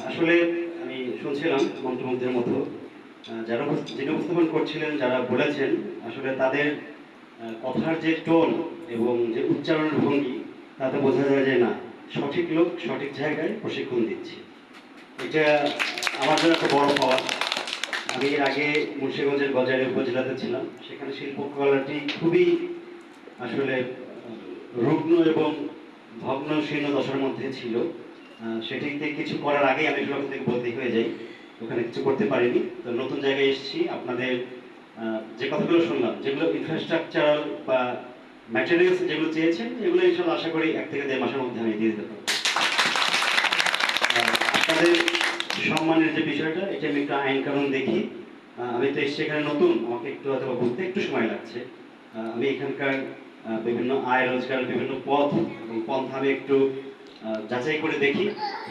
আসলে আমি শুনছিলাম মন্ত্রমুগ্ধের মতো যারা যিনি উপস্থাপন করছিলেন, যারা বলেছেন, আসলে তাদের কথার যে টোন এবং যে উচ্চারণের ভঙ্গি, তাতে বোঝা যায় যে না, সঠিক লোক সঠিক জায়গায় প্রশিক্ষণ দিচ্ছে। এটা আমার জন্য একটা বড় পাওয়া। আমি এর আগে মুন্সিগঞ্জের গজারিয়া উপজেলাতে ছিলাম। সেখানে শিল্পকলাটি খুবই আসলে রুগ্ন এবং ভগ্ন শীর্ণ দশার মধ্যে ছিল। সেটিতে কিছু করার আগেই আমি ওখান থেকে বদলি হয়ে যাই, ওখানে কিছু করতে পারিনি। তো নতুন জায়গায় এসেছি, আপনাদের যে কথাগুলো শুনলাম, যেগুলো ইনফ্রাস্ট্রাকচারাল বা ম্যাটেরিয়ালস যেগুলো চেয়েছেন, এগুলো ইনশাল্লাহ আশা করি 1 থেকে 1.5 মাসের মধ্যে আমি দিয়ে দিতে পারবো। আপনাদের সম্মানের যে বিষয়টা, এটা আমি একটু আইন কানুন দেখি। আমি তো এসেছি এখানে নতুন, আমাকে একটু হয়তো বুঝতে একটু সময় লাগছে। আমি এখানকার বিভিন্ন আয় রোজগারের বিভিন্ন পথ এবং পন্থা আমি একটু যাচাই করে দেখি,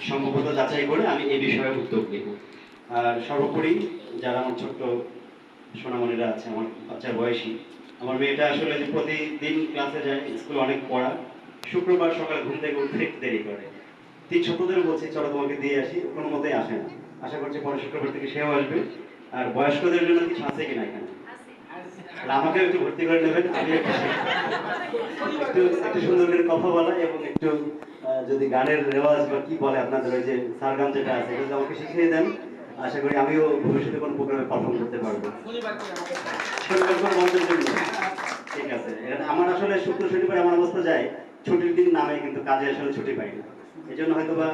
সম্ভবত যাচাই করে আমি এই বিষয়ে উদ্যোগ নেব। আর সর্বোপরি যারা আমার ছোট্ট সোনামণিরা আছে, আমার বাচ্চার বয়সী, আমার মেয়েটা আসলে যে প্রতিদিন ক্লাসে যায়, স্কুলে অনেক পড়া, শুক্রবার সকালে ঘুম থেকে উঠতে একটু দেরি করে। 3 সপ্তাহ বলছি চলো তোমাকে দিয়ে আসি, কোনো মতেই আসে না। আশা করছি পরে শুক্রবার থেকে সেও আসবে। আর বয়স্কদের জন্য কিছু আছে কিনা এখানে? আমাকে একটু ভর্তি করে নেবেন, আমি একটু একটু সুন্দর করে কথা বলা এবং একটু যদি গানের রেওয়াজ বা কি বলে আপনাদের ওই যে সারগাম যেটা আছে, এটা যদি আমাকে শিখিয়ে দেন, আশা করি আমিও ভবিষ্যতে কোনো প্রোগ্রামে পারফর্ম করতে পারবো। শনিবার করে বন্ধের জন্য ঠিক আছে। আমার আসলে শুক্র শনিবার এমন অবস্থা যায়, ছুটির দিন নামে কিন্তু কাজে আসলে ছুটি পাই না। এই জন্য হয়তো বা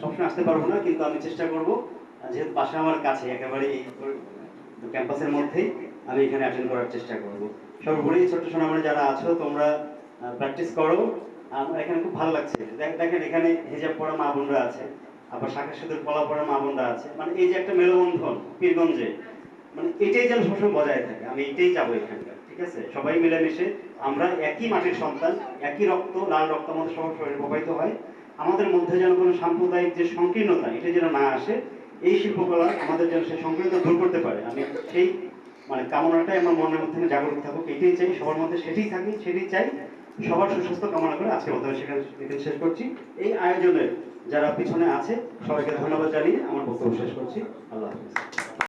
সবসময় আসতে পারবো না, কিন্তু আমি চেষ্টা করবো, যেহেতু বাসা আমার কাছে একেবারে এই ক্যাম্পাসের মধ্যেই, আমি এখানে অ্যাটেন্ড করার চেষ্টা করবো। সর্বোপরি ছোট্ট সোনামণি যারা আছো, তোমরা প্র্যাকটিস করো। আমার এখানে খুব ভালো লাগছে, দেখেন এখানে হিজাব পড়া মা বোনরা আছে, আবার শাখা সুদের কলা পড়া মা বোনরা আছে, মানে এই যে একটা মেলবন্ধন পীরগঞ্জে, মানে এটাই যেন সবসময় বজায় থাকে। আমি এটাই যাবো এখানকার, ঠিক আছে? সবাই মিলেমিশে, আমরা একই মাটির সন্তান, একই রক্ত, লাল রক্ত আমাদের সবার শরীরে প্রবাহিত হয়। আমাদের মধ্যে যেন কোনো সাম্প্রদায়িক যে সংকীর্ণতা, এটা যেন না আসে। এই শিল্পকলা আমাদের যেন সেই সংকীর্ণতা দূর করতে পারে, আমি সেই মানে কামনাটাই আমার মনের মধ্যে জাগ্রত থাকুক, এটাই চাই সবার মধ্যে, সেটাই থাকি, সেটাই চাই। সবার সুস্বাস্থ্য কামনা করে আজকে মতো সেখানে শেষ করছি। এই আয়োজনের যারা পিছনে আছে, সবাইকে ধন্যবাদ জানিয়ে আমার বক্তব্য শেষ করছি। আল্লাহ হাফিজ।